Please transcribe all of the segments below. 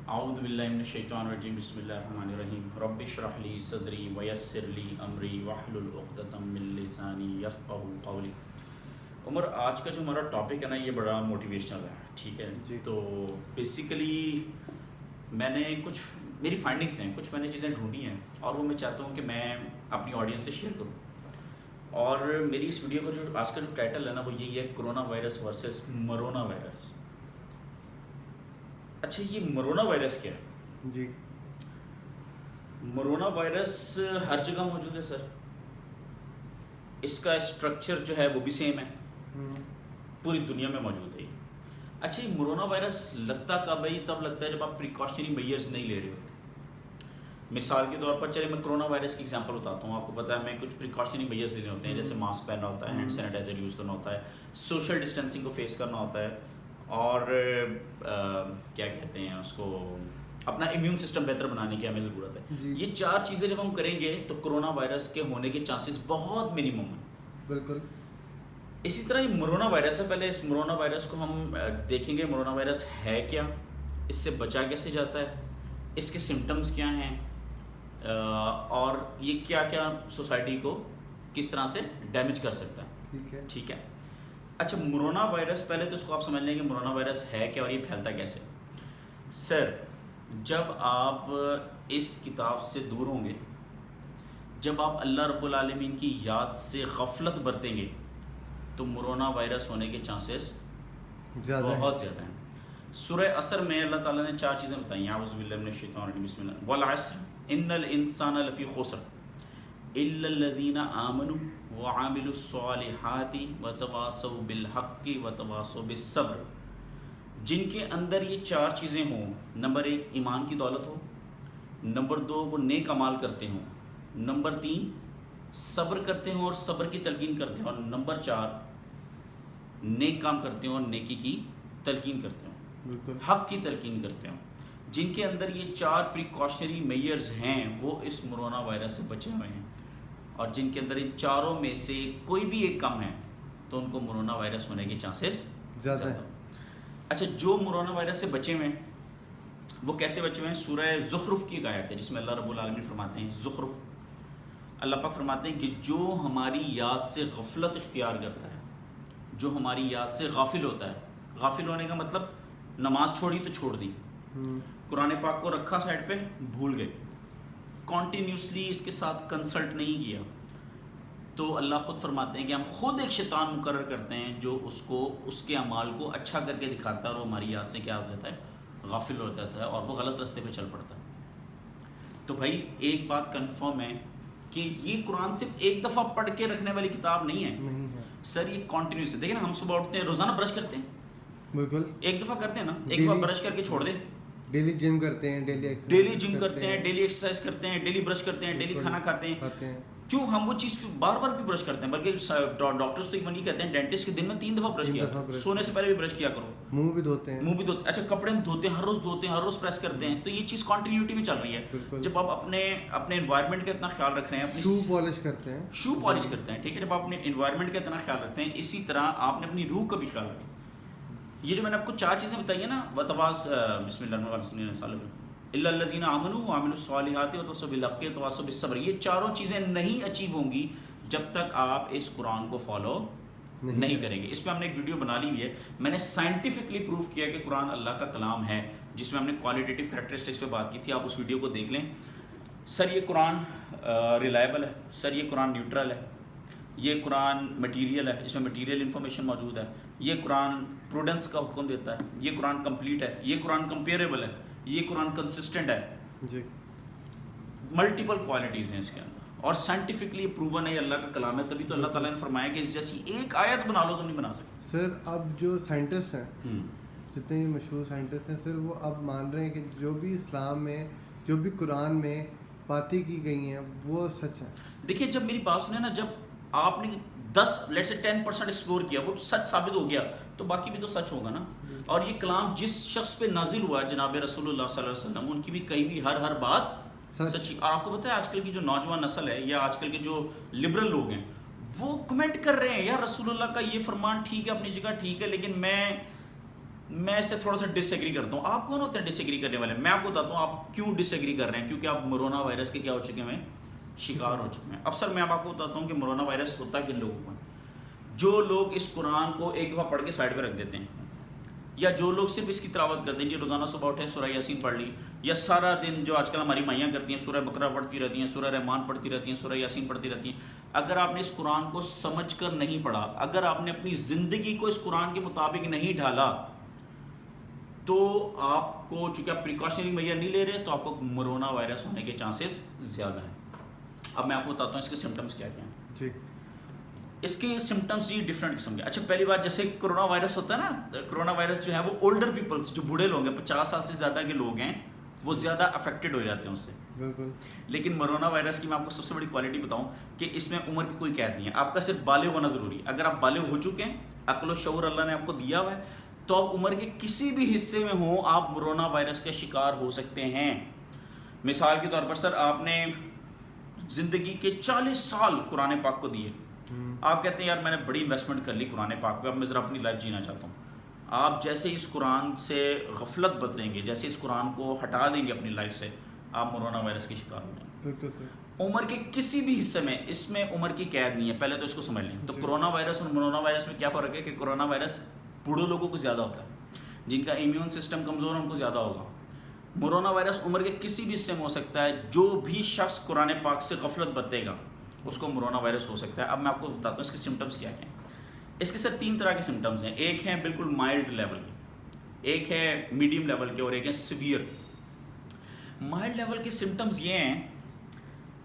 आऊज़ु बिल्लाहि मिनश शैतानिर रजीम बिस्मिल्लाहिर्रहमानिर्रहीम रब्बि इश्रह ली सदरी वयस्सिर ली अमरी वहलुल उक़दतम मिन लिसानी यफ़क़हू क़ौली। उमर, आज का जो हमारा टॉपिक है ना, ये बड़ा मोटिवेशनल है, ठीक है जी। तो बेसिकली मैंने कुछ मेरी फाइंडिंग्स हैं, कुछ मैंने चीज़ें ढूंढी हैं और वो मैं चाहता हूँ कि मैं अपनी ऑडियंस से शेयर करूँ। और मेरी इस वीडियो का जो आज का जो टाइटल है ना, वो यही है, कोरोना वायरस वर्सेस मरोना वायरस। अच्छा, ये मरोना वायरस क्या है? जी। मरोना वायरस हर जगह मौजूद है सर। इसका स्ट्रक्चर जो है वो भी सेम है, पूरी दुनिया में मौजूद है। अच्छा, ये मरोना वायरस लगता कब है? तब लगता है जब आप प्रिकॉशनरी मेजर्स नहीं ले रहे होते। मिसाल के तौर पर चलिए मैं कोरोना वायरस की एग्जांपल बताता हूँ। आपको पता है हमें कुछ प्रिकॉशनरी मेजर्स लेने होते हैं, जैसे मास्क पहनना होता है, हैंड सैनिटाइजर यूज़ करना होता है, सोशल डिस्टेंसिंग को फेस करना होता है, और क्या कहते हैं उसको, अपना इम्यून सिस्टम बेहतर बनाने की हमें ज़रूरत है। ये चार चीज़ें जब हम करेंगे तो कोरोना वायरस के होने के चांसेस बहुत मिनिमम हैं। बिल्कुल। इसी तरह ये मरोना वायरस है। पहले इस मरोना वायरस को हम देखेंगे, मरोना वायरस है क्या, इससे बचा कैसे जाता है, इसके सिम्टम्स क्या हैं, और ये क्या क्या सोसाइटी को किस तरह से डैमेज कर सकता है। ठीक है। अच्छा, मरोना वायरस, पहले तो इसको आप समझ लेंगे मरोना वायरस है क्या और ये फैलता कैसे। सर, जब आप इस किताब से दूर होंगे, जब आप अल्लाह रब्बुल आलमीन की याद से गफलत बरतेंगे, तो मरोना वायरस होने के चांसेस बहुत ज़्यादा हैं। सूरह असर में अल्लाह ताला ने चार चीज़ें बताई हैं। आऊज़ु बिल्लाहि मिनश शैतानिर रजीम बिस्मिल्लाह वल अस्र इन्नल इंसाना लफ़ी खुस्र इल्लल्लज़ीना आमनू व आमिलुस्सॉलिहाति व तवासौ बिल हक़्क़ि व तवासौ बिस्सब्र। जिनके अंदर ये चार चीज़ें हों, नंबर एक ईमान की दौलत हो, नंबर दो वो नेक अमाल करते हों, नंबर तीन सब्र करते हों और सब्र की तलकीन करते हों, और नंबर चार नेक काम करते हों और नेकी की तलकीन करते हों, हक़ की तलकीन करते हों। जिनके अंदर ये चार प्रिकॉशनरी मेजर्स हैं वो इस मरोना वायरस से बचे हुए हैं, और जिनके अंदर इन चारों में से कोई भी एक कम है तो उनको मरोना वायरस होने के चांसेस ज़्यादा हैं। अच्छा, जो मरोना वायरस से बचे हुए हैं वो कैसे बचे हुए हैं? सूरह ज़ुख़रुफ़ की एक आयत है जिसमें अल्लाह रब्बुल आलमीन फरमाते हैं, ज़ुख़रुफ़, अल्लाह पाक फरमाते हैं कि जो हमारी याद से गफलत इख्तियार करता है, जो हमारी याद से गाफिल होता है, गाफिल होने का मतलब नमाज छोड़ी तो छोड़ दी, कुरान पाक को रखा साइड पे, भूल गए, कॉन्टीन्यूसली इसके साथ कंसल्ट नहीं किया, तो अल्लाह ख़ुद फरमाते हैं कि हम खुद एक शैतान मुकर्रर करते हैं जो उसको उसके अमाल को अच्छा करके दिखाता है, और वो हमारी याद से क्या हो जाता है, गाफिल हो जाता है, और वो गलत रास्ते पे चल पड़ता है। तो भाई एक बात कंफर्म है कि ये कुरान सिर्फ एक दफ़ा पढ़ के रखने वाली किताब नहीं है, सर। ये कॉन्टीन्यूस है। देखिए ना, हम सुबह उठते हैं, रोज़ाना ब्रश करते हैं, बिल्कुल एक दफ़ा करते हैं ना, एक बार ब्रश करके छोड़ दें, डेली जिम करते हैं, डेली जिम करते हैं, डेली एक्सरसाइज करते हैं, डेली ब्रश करते हैं, डेली खाना खाते हैं। क्यों हम वो चीज़ बार बार क्यों ब्रश करते हैं? बल्कि डॉक्टर्स तो ये कहते हैं, डेंटिस्ट, के दिन में 3 दफ़ा ब्रश किया करो, सोने से पहले भी ब्रश किया करो, मुंह भी धोते हैं। अच्छा, कपड़े हम धोते हैं, हर रोज़ धोते हैं, हर रोज़ प्रेस करते हैं, तो ये चीज़ कंटिन्यूटी में चल रही है। जब आप अपने एनवायरनमेंट का इतना ख्याल रख रहे हैं, अपनी शू पॉलिश करते हैं, ठीक है, जब आप अपने एनवायरनमेंट का इतना ख्याल रखते हैं, इसी तरह आपने अपनी रूह का भी ख्याल रखें। ये जो मैंने आपको चार चीज़ें बताई है ना, वतवास बिस्मिल्लाह इल्लल्लज़ीना आमनू व आमिलुस्सॉलिहाति व तवासौ बिल हक़्क़ि व तवासौ बिस्सब्र, ये चारों चीज़ें नहीं अचीव होंगी जब तक आप इस कुरान को फॉलो नहीं करेंगे। इस पर हमने एक वीडियो बना ली हुई है, मैंने साइंटिफिकली प्रूव किया कि कुरान अल्लाह का कलाम है, जिसमें हमने क्वालिटेटिव कैरेक्टरिस्टिक्स पे बात की थी। आप उस वीडियो को देख लें। सर, ये कुरान रिलायबल है, सर ये कुरान न्यूट्रल है, ये कुरान मटीरियल है, इसमें मटीरियल इन्फॉर्मेशन मौजूद है, ये कुरान प्रूडेंस का हुक्म देता है, ये कुरान कंप्लीट है, ये कुरान कंपेरेबल है, ये कुरान कंसिस्टेंट है जी। मल्टीपल क्वालिटीज़ हैं इसके अंदर, और साइंटिफिकली प्रूवन है, अल्लाह का कलाम है। तभी तो अल्लाह ताला ने फरमाया कि इस जैसी एक आयत बना लो तो नहीं बना सकते। सर, अब जो साइंटिस्ट हैं, जितने भी मशहूर साइंटिस्ट हैं सर, वो अब मान रहे हैं कि जो भी इस्लाम में, जो भी कुरान में बातें की गई हैं वो सच है। देखिए, जब मेरी बात सुने ना, जब आपने 10% एक्सप्लोर किया, वो सच साबित हो गया, तो बाकी भी तो सच होगा ना। और ये कलाम जिस शख्स पे नाजिल हुआ, जनाब रसूलुल्लाह सल्लल्लाहु अलैहि वसल्लम, उनकी भी कहीं भी हर बात सच्ची। और आपको पता है आजकल की जो नौजवान नस्ल है, या आजकल के जो लिबरल लोग हैं, वो कमेंट कर रहे हैं, यार रसूलुल्लाह का ये फरमान ठीक है, अपनी जगह ठीक है, लेकिन मैं मैं इससे थोड़ा सा डिसएग्री करता हूँ। आप कौन होते हैं डिसएग्री करने वाले? मैं आपको बताता हूँ आप क्यों डिसएग्री कर रहे हैं, क्योंकि आप मोरोना वायरस के क्या हो चुके हैं, शिकार हो चुके हैं। अब सर मैं आपको बताता हूँ कि मोरोना वायरस होता किन लोगों को है। जो लोग इस कुरान को एक दफ़ा पढ़ के साइड पे रख देते हैं, या जो लोग सिर्फ इसकी तिलावत करते हैं कि रोज़ाना सुबह उठे सूरह यासीन पढ़ ली, या सारा दिन जो आजकल हमारी माइयाँ करती हैं सूरह बकरा पढ़ती रहती हैं, सूरह रहमान पढ़ती रहती हैं, सूरह यासीन पढ़ती रहती हैं। अगर आपने इस कुरान को समझ कर नहीं पढ़ा, अगर आपने अपनी ज़िंदगी को इस कुरान के मुताबिक नहीं ढाला, तो आपको, चूँकि आप प्रिकॉशनरी मेजर नहीं ले रहे, तो आपको मोरोना वायरस होने के चांसेस ज़्यादा हैं। अब मैं आपको बताता हूँ इसके सिम्टम्स क्या क्या हैं। ठीक। इसके सिम्टम्स ये डिफरेंट किस्म के। अच्छा, पहली बात, जैसे कोरोना वायरस होता है ना, तो कोरोना वायरस जो है वो ओल्डर पीपल्स, जो बूढ़े लोग हैं, 50 साल से ज़्यादा के लोग हैं, वो ज़्यादा अफेक्टेड हो जाते हैं उससे। बिल्कुल। लेकिन मोरोना वायरस की मैं आपको सबसे बड़ी क्वालिटी बताऊं कि इसमें उम्र की कोई कैद नहीं है। आपका सिर्फ बालिग होना ज़रूरी है। अगर आप बालिग हो चुके हैं, अक्ल व शऊर अल्लाह ने आपको दिया हुआ है, तो आप उम्र के किसी भी हिस्से में हो, आप मोरोना वायरस के शिकार हो सकते हैं। मिसाल के तौर पर सर, आपने ज़िंदगी के 40 साल कुरान पाक को दिए, आप कहते हैं यार मैंने बड़ी इन्वेस्टमेंट कर ली कुरान पाक पे, अब मैं ज़रा अपनी लाइफ जीना चाहता हूँ। आप जैसे इस कुरान से गफलत बदलेंगे, जैसे इस कुरान को हटा देंगे अपनी लाइफ से, आप मोरोना वायरस के शिकार हो जाएंगे। बिल्कुल सर। उम्र के किसी भी हिस्से में, इसमें उम्र की कैद नहीं है, पहले तो इसको समझ लें। तो कोरोना वायरस और मोरोना वायरस में क्या फ़र्क है कि कोरोना वायरस बूढ़े लोगों को ज़्यादा होता है, जिनका इम्यून सिस्टम कमज़ोर है उनको ज़्यादा होगा। मोरोना वायरस उम्र के किसी भी हिस्से में हो सकता है। जो भी शख्स कुरान पाक से गफलत बरतेगा उसको मोरोना वायरस हो सकता है। अब मैं आपको बताता हूँ इसके सिम्टम्स क्या हैं। इसके सर 3 तरह के सिम्टम्स हैं। एक है बिल्कुल माइल्ड लेवल के, एक है मीडियम लेवल के, और एक है सीवियर। माइल्ड लेवल के सिम्टम्स ये हैं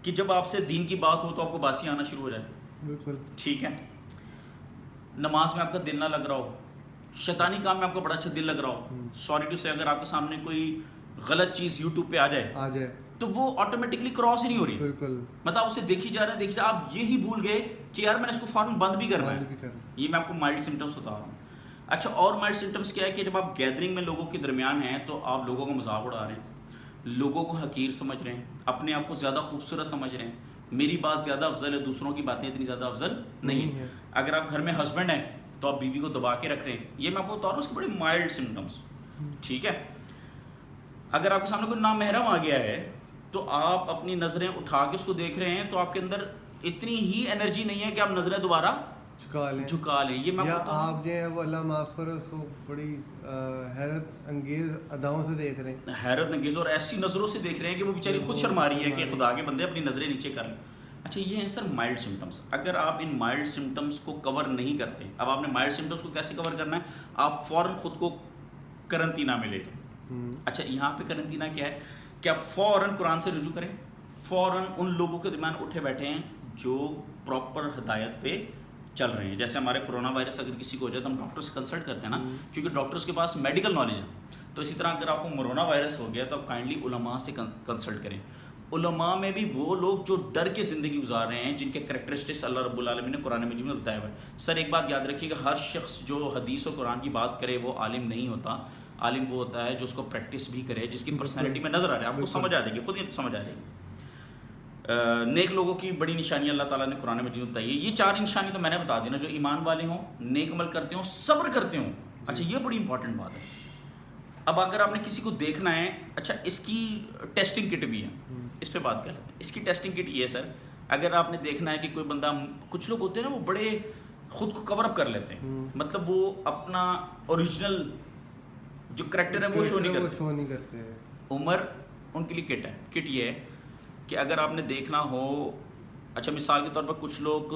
कि जब आपसे दीन की बात हो तो आपको बासी आना शुरू हो जाए। बिल्कुल ठीक है। नमाज में आपका दिल ना लग रहा हो, शैतानी काम में आपका बड़ा अच्छा दिल लग रहा हो। सॉरी टू से, अगर आपके सामने कोई गलत चीज़ यूट्यूब पे आ जाए तो वो ऑटोमेटिकली क्रॉस ही नहीं हो रही। बिल्कुल। मतलब आप उसे देखी जा रहे हैं, आप ये ही भूल गए कि यार मैंने इसको फौरन बंद भी करना है। ये मैं आपको माइल्ड सिम्टम्स बता रहा हूँ। अच्छा, और माइल्ड सिम्टम्स क्या है कि जब आप गैदरिंग में लोगों के दरमियान हैं तो आप लोगों को मजाक उड़ा रहे हैं, लोगों को हकीर समझ रहे हैं, अपने आप को ज़्यादा खूबसूरत समझ रहे हैं, मेरी बात ज़्यादा अफजल है, दूसरों की बातें इतनी ज़्यादा अफजल नहीं है। अगर आप घर में हस्बैंड हैं तो आप बीवी को दबा के रख रहे हैं। ये मैं आपको बता रहा हूँ उसके बड़े माइल्ड सिम्टम्स। ठीक है। अगर आपके सामने कोई नामहरम आ गया है तो आप अपनी नज़रें उठा के उसको देख रहे हैं, तो आपके अंदर इतनी ही एनर्जी नहीं है कि आप नज़रें दोबारा झुका लें। ये मैं या आप जो है वो अल्लाह माफ़ करो उसको बड़ी हैरत अंगेज अदाओं से देख रहे हैं, हैरत अंगेज और ऐसी नज़रों से देख रहे हैं कि वो बेचारी खुद शर्मा रही है कि खुदा के बंदे अपनी नज़रें नीचे कर लें। अच्छा, ये हैं सर माइल्ड सिम्टम्स। अगर आप इन माइल्ड सिम्टम्स को कवर नहीं करते, अब आपने माइल्ड सिम्टम्स को कैसे कवर करना है, आप फ़ौरन ख़ुद को करंतना में ले लें। अच्छा, यहाँ पे करंतना क्या है कि आप फ़ौरन कुरान से रुजू करें, फ़ौरन उन लोगों के दरमियान उठे बैठे हैं जो प्रॉपर हदायत पे चल रहे हैं। जैसे हमारे कोरोना वायरस अगर किसी को हो जाए तो हम डॉक्टर से कंसल्ट करते हैं ना, क्योंकि डॉक्टर्स के पास मेडिकल नॉलेज है। तो इसी तरह अगर आपको मोरोना वायरस हो गया तो आप काइंडली उलमा से कंसल्ट करें। उलमा में भी वो लोग जो डर के ज़िंदगी गुजार रहे हैं, जिनके करैक्टरिस्टिक्स अल्लाह रब्बुल आलमीन ने कुरान मजीद में बताया हुआ है। सर एक बात याद रखिएगा, हर शख्स जो हदीस और कुरान की बात करे वो आलिम नहीं होता। आलिम वो होता है जो उसको प्रैक्टिस भी करे, जिसकी पर्सनैलिटी में नज़र आ रहा है, आपको समझ आ जाएगी, खुद ही समझ आ जाएगी। नेक लोगों की बड़ी निशानी अल्लाह ताला ने कुरान मजीद में बताई है। ये 4 निशानी तो मैंने बता दी ना, जो ईमान वाले हों, नेक अमल करते हों, सब्र करते हों। अच्छा, ये बड़ी इंपॉर्टेंट बात है। अब अगर आपने किसी को देखना है, अच्छा इसकी टेस्टिंग किट भी है, इस पर बात कर लेते हैं। इसकी टेस्टिंग किट ये है सर, अगर आपने देखना है कि कोई बंदा, कुछ लोग होते हैं ना वो बड़े खुद को कवर अप कर लेते हैं, मतलब वो अपना ओरिजिनल जो करैक्टर है वो शो नहीं करते हैं। उम्र उनके लिए किट है। किट ये है कि अगर आपने देखना हो, अच्छा मिसाल के तौर पर कुछ लोग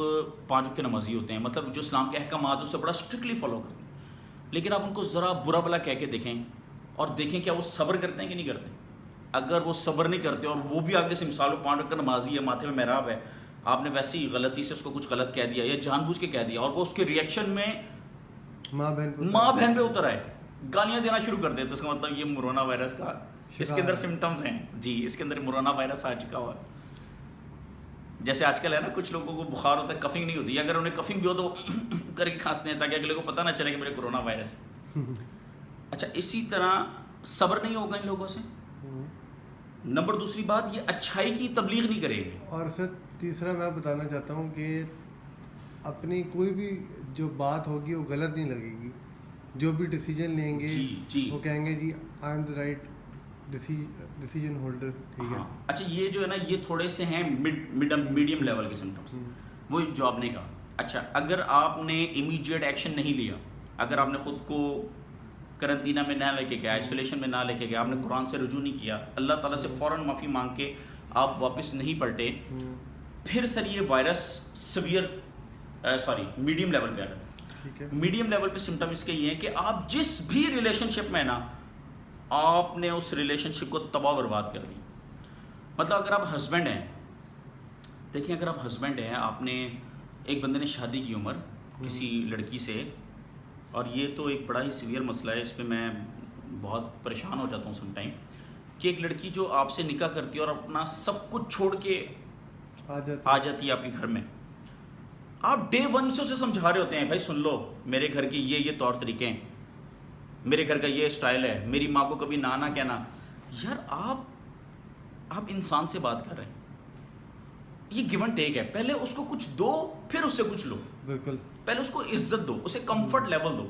5 वक्त के नमाजी होते हैं, मतलब जो इस्लाम के अहकामात उससे बड़ा स्ट्रिक्टली फॉलो करते हैं, लेकिन आप उनको ज़रा बुरा भला कह के देखें और देखें क्या वो सब्र करते हैं कि नहीं करते। अगर वो सब्र नहीं करते और वो भी आगे से मिसाल में 5 वक्त का नमाजी है, माथे में मेहराब है, आपने वैसे ही गलती से उसको कुछ गलत कह दिया या जानबूझ के कह दिया और वो उसके रिएक्शन में माँ बहन पे उतर आए, गालियाँ देना शुरू कर दे, तो उसका मतलब ये मोरोना वायरस का इसके अंदर सिम्टम्स हैं जी, इसके अंदर मोरोना वायरस आ चुका हुआ है। जैसे आजकल है ना, कुछ लोगों को बुखार होता है, कफिंग नहीं होती, अगर उन्हें कफिंग भी हो तो करके खांसते हैं ताकि अगले को पता ना चले कि मेरे कोरोना वायरस। अच्छा, इसी तरह सब्र नहीं होगा इन लोगों से। नंबर दूसरी बात, ये अच्छाई की तबलीग नहीं करेंगे। और सर तीसरा मैं बताना चाहता हूँ कि अपनी कोई भी जो बात होगी वो गलत नहीं लगेगी, जो भी डिसीजन लेंगे जी वो कहेंगे जी I am the right decision holder, ठीक है। हाँ। अच्छा, ये जो है ना, ये थोड़े से हैं मीडियम लेवल के सिम्टम्स, वो जो आपने कहा। अच्छा, अगर आपने इमीडिएट एक्शन नहीं लिया, अगर आपने ख़ुद को करंतना में ना लेके गया, आइसोलेशन में ना लेके गया, आपने कुरान से रुजू नहीं किया, अल्लाह ताला से फ़ौरन माफ़ी मांग के आप वापस नहीं पलटे, फिर सर ये वायरस मीडियम लेवल पे आ जाता है। मीडियम लेवल पे सिम्टम इसके ये हैं कि आप जिस भी रिलेशनशिप में ना, आपने उस रिलेशनशिप को तबाह बर्बाद कर दी। मतलब अगर आप हस्बैंड हैं, देखिए अगर आप हस्बैंड हैं, आपने एक बंदे ने शादी की उम्र किसी लड़की से, और ये तो एक बड़ा ही सीवियर मसला है, इस पर मैं बहुत परेशान हो जाता हूँ समटाइम, कि एक लड़की जो आपसे निकाह करती है और अपना सब कुछ छोड़ के आ जाती है आपके घर में, आप डे वन से उसे समझा रहे होते हैं, भाई सुन लो, मेरे घर के ये तौर तरीके हैं, मेरे घर का ये स्टाइल है, मेरी माँ को कभी ना कहना। यार आप इंसान से बात कर रहे हैं, ये गिव एंड टेक है, पहले उसको कुछ दो फिर उससे कुछ लो, बिल्कुल, पहले उसको इज्जत दो, उसे कंफर्ट लेवल दो।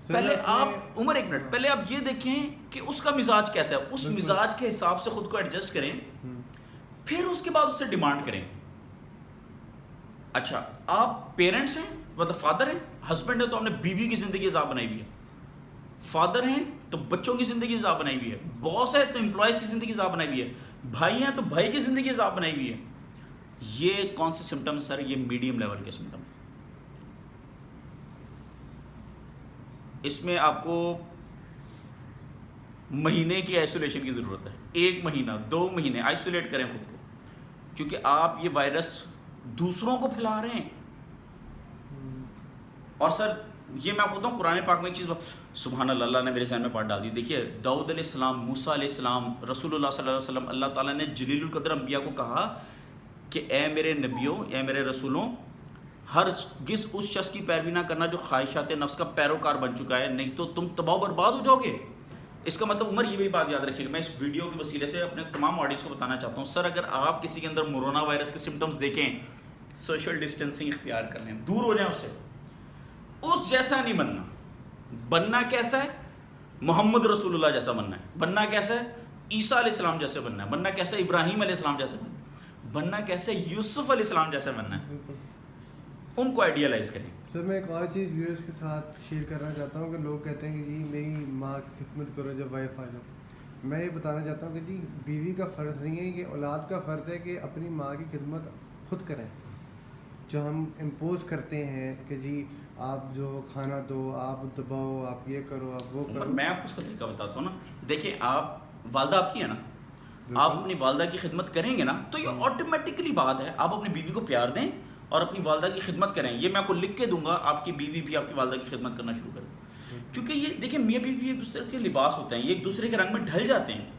पहले आप एक मिनट पहले आप ये देखें कि उसका मिजाज कैसा है, उस मिजाज के हिसाब से खुद को एडजस्ट करें, फिर उसके बाद उससे डिमांड करें। अच्छा, आप पेरेंट्स हैं, मतलब फादर हैं, हस्बैंड है तो आपने बीवी की जिंदगी हिसाब बनाई हुई है, फादर हैं तो बच्चों की जिंदगी हिसाब बनाई हुई है, बॉस है तो एम्प्लॉयज की जिंदगी हिसाब बनाई हुई है, भाई हैं तो भाई की जिंदगी हिसाब बनाई हुई है। ये कौन से सिम्टम सर? ये मीडियम लेवल के सिम्टम। इसमें आपको महीने की आइसोलेशन की जरूरत है, 1 महीना 2 महीने आइसोलेट करें खुद को, क्योंकि आप ये वायरस दूसरों को फैला रहे हैं। और सर ये मैं आपको बताऊँ, कुरान पाक में एक चीज़ सुभान अल्लाह ने मेरे ज़हन में बात डाल दी। देखिए, दाऊद अलैहिस्सलाम, मूसा अलैहिस्सलाम, रसूलुल्लाह सल्लल्लाहु अलैहि वसल्लम, अल्लाह ताला ने जलीलुल कद्र अंबिया को कहा कि ए मेरे नबियों, ए मेरे रसूलों, हर किस उस शख्स की पैरवी ना करना जो ख्वाहिशात नफ्स का पैरोकार बन चुका है, नहीं तो तुम तबाह बर्बाद हो जाओगे। इसका मतलब उमर, ये भी बात याद रखिएगा, मैं इस वीडियो के वसीले से अपने तमाम ऑडियंस को बताना चाहता हूँ, सर अगर आप किसी के अंदर कोरोना वायरस के सिम्टम्स देखें, सोशल डिस्टेंसिंग इख्तियार कर लें, दूर हो जाएं उससे। उस जैसा नहीं बनना। बनना कैसा है? मोहम्मद रसूलुल्लाह जैसा बनना है। बनना कैसा है? ईसा अलैहिस्सलाम जैसे बनना है। बनना कैसा है? इब्राहीम अलैहिस्सलाम जैसे बनना है। बनना कैसे? यूसुफ अलैहिस्सलाम जैसे बनना है। उनको आइडियलाइज करें। सर मैं एक और चीज़ व्यूअर्स के साथ शेयर करना चाहता हूँ कि लोग कहते हैं कि जी मेरी माँ की खिदमत करो जब वाइफ आ जाती। मैं ये बताना चाहता हूँ कि जी बीवी का फ़र्ज़ नहीं है, कि औलाद का फ़र्ज़ है कि अपनी माँ की खिदमत खुद करें। जो हम इम्पोज करते हैं कि जी आप जो खाना दो, आप दबाओ, आप ये करो, आप वो करो। मैं आपको उसका तरीका बताता हूँ ना। देखिए, आप वालदा आपकी है ना, आप अपनी वालदा की खिदमत करेंगे ना, तो ये ऑटोमेटिकली बात है, आप अपनी बीवी को प्यार दें और अपनी वालदा की खिदमत करें। ये मैं आपको लिख के दूंगा, आपकी बीवी भी आपकी वालदा की खिदमत करना शुरू कर दें। क्योंकि ये देखिए, मियाँ बीवी एक दूसरे के लिबास होते हैं, ये एक दूसरे के रंग में ढल जाते हैं।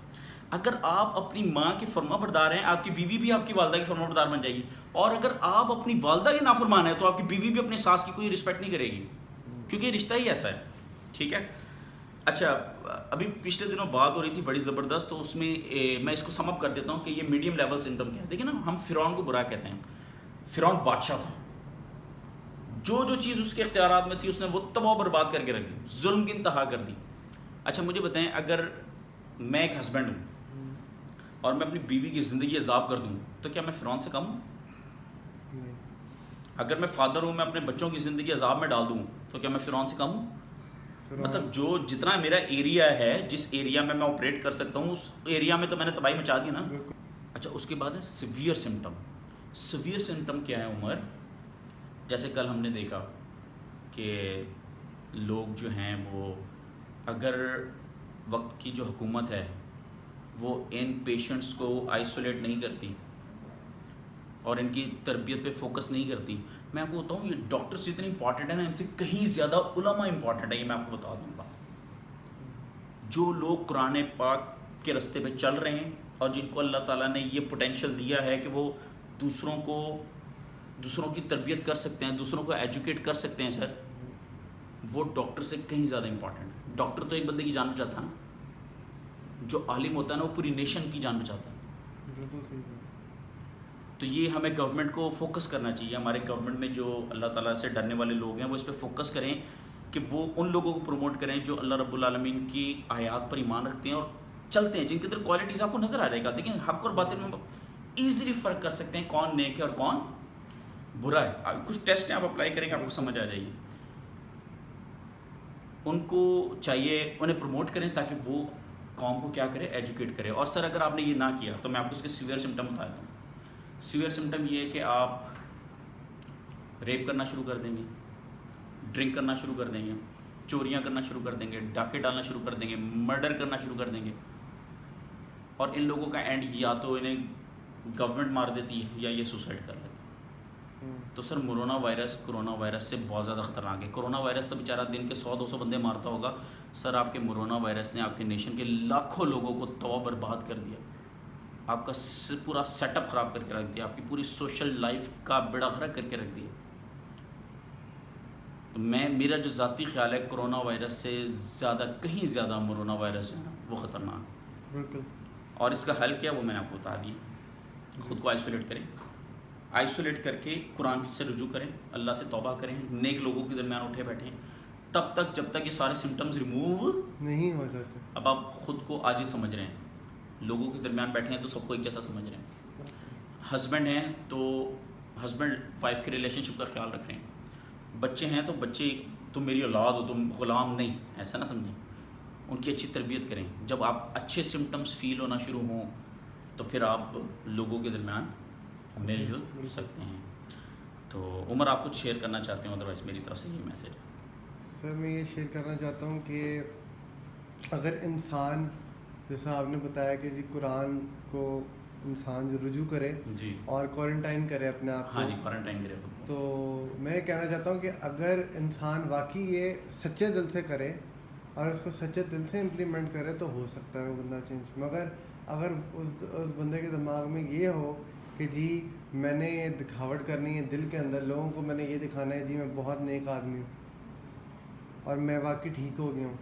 अगर आप अपनी माँ के फरमाबरदार हैं, आपकी बीवी भी आपकी वालदा की फरमाबरदार बन जाएगी। और अगर आप अपनी वालदा के नाफरमान है, तो आपकी बीवी भी अपनी सास की कोई रिस्पेक्ट नहीं करेगी, क्योंकि रिश्ता ही ऐसा है। ठीक है। अच्छा, अभी पिछले दिनों बात हो रही थी बड़ी ज़बरदस्त, तो उसमें मैं इसको समअप कर देता हूँ कि ये मीडियम लेवल सिम्टम क्या है। देखिए ना, हम फ़िरौन को बुरा कहते हैं। फ़िरौन बादशाह था, जो चीज़ उसके इख्तियारात में थी उसने वो तबाह बर्बाद करके रख दी, जुल्म की इंतहा कर दी। अच्छा, मुझे बताएं, अगर मैं एक हस्बैंड हूँ और मैं अपनी बीवी की ज़िंदगी अजाब कर दूँ, तो क्या मैं फ़िरौन से कम हूँ? अगर मैं फादर हूँ, मैं अपने बच्चों की ज़िंदगी अजाब में डाल दूँ, तो क्या मैं फ़िरौन से कम हूँ? मतलब जितना मेरा एरिया है, जिस एरिया में मैं ऑपरेट कर सकता हूँ, उस एरिया में तो मैंने तबाही मचा दी ना। अच्छा, उसके बाद है सीवियर सिम्टम। सीवियर सिम्टम क्या है उमर? जैसे कल हमने देखा कि लोग जो हैं वो, अगर वक्त की जो हुकूमत है वो इन पेशेंट्स को आइसोलेट नहीं करती और इनकी तरबियत पे फोकस नहीं करती। मैं आपको बताऊँ, ये डॉक्टर्स जितने इंपॉर्टेंट है ना, इनसे कहीं ज़्यादा उलमा इंपॉर्टेंट है, ये मैं आपको बता दूँगा। जो लोग कुरान पाक के रास्ते पे चल रहे हैं और जिनको अल्लाह ताला ने ये पोटेंशियल दिया है कि वो दूसरों की तरबियत कर सकते हैं, दूसरों को एजुकेट कर सकते हैं, सर, वो डॉक्टर से कहीं ज़्यादा इंपॉर्टेंट है। डॉक्टर तो एक बंदे की जान बचाता है ना, जो आलिम होता है ना, वो पूरी नेशन की जान बचाता है। तो ये हमें गवर्नमेंट को फोकस करना चाहिए। हमारे गवर्नमेंट में जो अल्लाह ताला से डरने वाले लोग हैं, वो इस पर फोकस करें कि वो उन लोगों को प्रमोट करें जो अल्लाह रब्बुल आलमीन की आयात पर ईमान रखते हैं और चलते हैं, जिनके अंदर क्वालिटीज़ आपको नज़र आ जाएगा। देखिए हक और बातिल में ईजिली फ़र्क कर सकते हैं कौन नेक है और कौन बुरा है। कुछ टेस्ट हैं आप अप्लाई करेंगे आपको समझ आ जाएगी। उनको चाहिए उन्हें प्रमोट करें ताकि वो कौम को क्या करे, एजुकेट करे। और सर अगर आपने ये ना किया तो मैं आपको इसके सीवियर सिम्टम बता देता हूँ। सीवियर सिम्टम ये है कि आप रेप करना शुरू कर देंगे, ड्रिंक करना शुरू कर देंगे, चोरियां करना शुरू कर देंगे, डाके डालना शुरू कर देंगे, मर्डर करना शुरू कर देंगे। और इन लोगों का एंड या तो इन्हें गवर्नमेंट मार देती है या ये सुसाइड कर लेते हैं। तो सर कोरोना वायरस से बहुत ज़्यादा ख़तरनाक है। कोरोना वायरस तो बेचारा दिन के 100-200 बंदे मारता होगा। सर आपके कोरोना वायरस ने आपके नेशन के लाखों लोगों को तबाह बर्बाद कर दिया, आपका पूरा सेटअप ख़राब करके रख दिया, आपकी पूरी सोशल लाइफ का बेड़ा गर्क करके रख दिया। तो मेरा जो ज़ाती ख्याल है कोरोना वायरस से ज़्यादा कहीं ज़्यादा कोरोना वायरस जो है ना वो ख़तरनाक। बिल्कुल। और इसका हल क्या वो मैंने आपको बता दिया। ख़ुद को आइसोलेट करें, आइसोलेट करके कुरान से रुजू करें, अल्लाह से तौबा करें, नेक लोगों के दरमियान उठे बैठें तब तक जब तक ये सारे सिम्टम्स रिमूव नहीं हो जाते। अब आप ख़ुद को आज ही समझ रहे हैं, लोगों के दरमियान बैठे हैं तो सबको एक जैसा समझ रहे हैं। हस्बैंड हैं तो हस्बैंड वाइफ के रिलेशनशिप का ख्याल रख रहे हैं, बच्चे हैं तो बच्चे तुम मेरी औलाद हो, तुम ग़ुलाम नहीं, ऐसा ना समझें। उनकी अच्छी तरबियत करें। जब आप अच्छे सिम्टम्स फील होना शुरू हों तो फिर आप लोगों के दरमियान मिलजुल सकते हैं। तो उमर आप कुछ शेयर करना चाहते हो? अदरवाइज़ मेरी तरफ से ये मैसेज है। सर मैं ये शेयर करना चाहता हूँ कि अगर इंसान जैसा आपने बताया कि जी कुरान को इंसान जो रुजू करे जी और क्वारंटाइन करे अपने आप को। हाँ जी, क्वारंटाइन करें खुद को। तो मैं कहना चाहता हूँ कि अगर इंसान वाकई ये सच्चे दिल से करे और उसको सच्चे दिल से इम्प्लीमेंट करे तो हो सकता है वो बंदा चेंज। मगर अगर उस बंदे के दिमाग में ये हो कि जी मैंने ये दिखावट करनी है, दिल के अंदर लोगों को मैंने ये दिखाना है जी मैं बहुत नेक आदमी हूँ और मैं वाकई ठीक हो गया हूँ,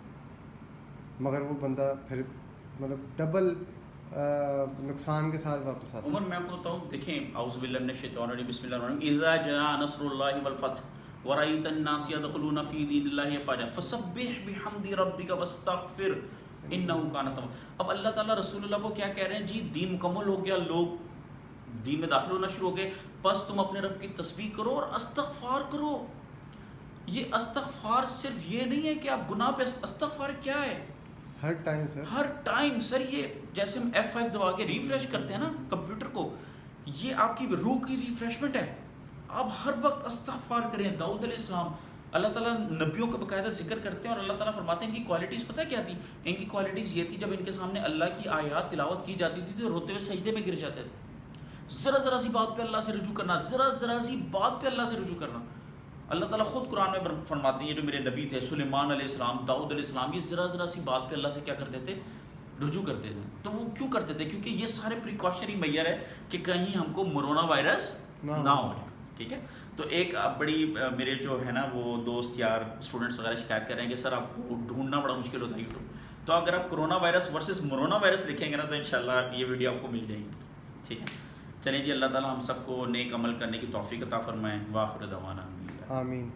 मगर वो बंदा फिर मतलब डबल नुकसान के साथ वापस आता है। उमर मैं आपको बताऊँ, देखें औज़ु बिल्लाहि मिनश शैतानिर रजीम बिस्मिल्लाहिर्रहमानिर्रहीम इज़ा जाअ नस्रुल्लाहि वल फ़त्ह व रअयतन नास यदखुलूना फ़ी दीनिल्लाहि अफ़वाजा फ़सब्बिह बिहम्दि रब्बिका वस्तग़फ़िर इन्नहु कान तव्वाबा। अब अल्लाह ताला रसूलुल्लाह को क्या कह रहे हैं जी, दीन मुकम्मल हो गया, लोग दीन में दाखिल होना शुरू हो गए, बस तुम अपने रब की तस्बीह करो और इस्तग़फ़ार करो। ये इस्तग़फ़ार सिर्फ ये नहीं है कि आप गुनाह पे, इस्तग़फ़ार क्या है हर टाइम सर, हर टाइम सर। ये जैसे हम F5 दबा के रिफ्रेश करते हैं ना कंप्यूटर को, ये आपकी रूह की रिफ्रेशमेंट है। आप हर वक्त इस्तग़फ़ार करें। दाऊद अलैहिस्सलाम अल्लाह ताला नबियों का बाकायदा जिक्र करते हैं और अल्लाह ताला फरमाते हैं इनकी क्वालिटीज़ पता क्या थी? इनकी क्वालिटीज़ ये थी जब इनके सामने अल्लाह की आयत तिलावत की जाती थी तो रोते हुए सजदे में गिर जाते थे। ज़रा सी बात पे अल्लाह से रुजू करना, ज़रा सी बात पे अल्लाह से रुजू करना। अल्लाह ताला खुद कुरान में फरमाते हैं, ये जो मेरे नबी थे सुलेमान अलैहिस्सलाम, दाऊद अलैहिस्सलाम, ये ज़रा सी बात पे अल्लाह से क्या करते थे? रुजू करते थे। तो वो क्यों करते थे? क्योंकि ये सारे प्रिकॉशनरी मेजर है कि कहीं हमको कोरोना वायरस ना हो जाए। ठीक है, तो एक बड़ी मेरे जो है ना वो दोस्त यार स्टूडेंट्स वगैरह शिकायत कर रहे हैं कि सर आपको ढूंढना बड़ा मुश्किल होता है यूट्यूब। तो अगर आप कोरोना वायरस वर्सेस मोरोना वायरस लिखेंगे ना तो इंशाल्लाह ये वीडियो आपको मिल जाएगी। ठीक है, चलिए जी, अल्लाह ताला हम सबको नेक अमल करने की तौफीक अता फरमाए। वाखिर दवाना आमीन।